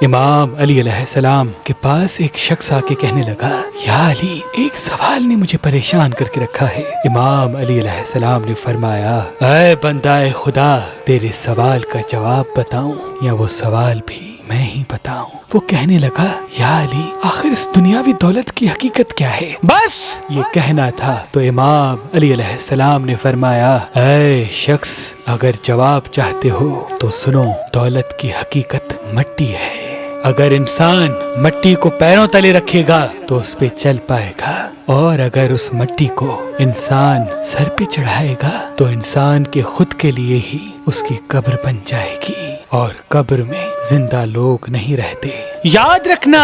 امام علی علیہ السلام کے پاس ایک شخص آ کے کہنے لگا، یا علی، ایک سوال نے مجھے پریشان کر کے رکھا ہے۔ امام علی علیہ السلام نے فرمایا، اے بندہ خدا، تیرے سوال کا جواب بتاؤں یا وہ سوال بھی میں ہی بتاؤں؟ وہ کہنے لگا، یا علی، آخر اس دنیاوی دولت کی حقیقت کیا ہے؟ بس یہ کہنا تھا تو امام علی علیہ السلام نے فرمایا، اے شخص، اگر جواب چاہتے ہو تو سنو، دولت کی حقیقت مٹی ہے۔ اگر انسان مٹی کو پیروں تلے رکھے گا تو اس پہ چل پائے گا، اور اگر اس مٹی کو انسان سر پہ چڑھائے گا تو انسان کے خود کے لیے ہی اس کی قبر بن جائے گی، اور قبر میں زندہ لوگ نہیں رہتے۔ یاد رکھنا،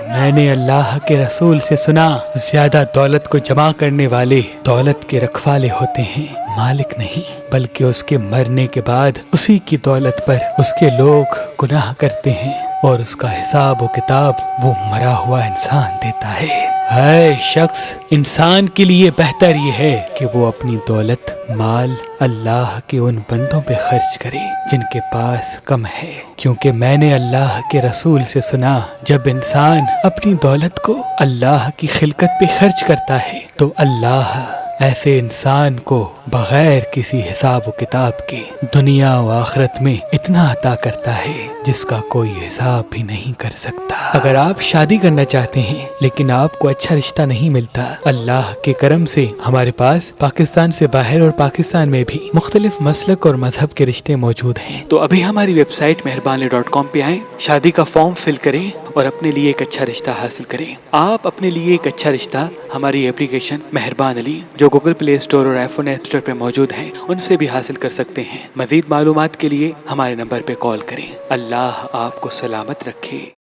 میں نے اللہ کے رسول سے سنا، زیادہ دولت کو جمع کرنے والے دولت کے رکھوالے ہوتے ہیں، مالک نہیں، بلکہ اس کے مرنے کے بعد اسی کی دولت پر اس کے لوگ گناہ کرتے ہیں، اور اس کا حساب و کتاب وہ مرا ہوا انسان دیتا ہے۔ اے شخص، انسان کے لیے بہتر یہ ہے کہ وہ اپنی دولت، مال اللہ کے ان بندوں پہ خرچ کرے جن کے پاس کم ہے، کیونکہ میں نے اللہ کے رسول سے سنا، جب انسان اپنی دولت کو اللہ کی خلقت پہ خرچ کرتا ہے تو اللہ ایسے انسان کو بغیر کسی حساب و کتاب کے دنیا و آخرت میں اتنا عطا کرتا ہے جس کا کوئی حساب بھی نہیں کر سکتا۔ اگر آپ شادی کرنا چاہتے ہیں لیکن آپ کو اچھا رشتہ نہیں ملتا، اللہ کے کرم سے ہمارے پاس پاکستان سے باہر اور پاکستان میں بھی مختلف مسلک اور مذہب کے رشتے موجود ہیں، تو ابھی ہماری ویب سائٹ مہربان.com پہ آئیں، شادی کا فارم فل کریں اور اپنے لیے ایک اچھا رشتہ حاصل کریں۔ آپ اپنے لیے ایک اچھا رشتہ ہماری اپلیکیشن مہربان علی، جو گوگل پلے اسٹور اور آئی فون ایپ اسٹور پہ موجود ہیں، ان سے بھی حاصل کر سکتے ہیں۔ مزید معلومات کے لیے ہمارے نمبر پہ کال کریں۔ اللہ آپ کو سلامت رکھے۔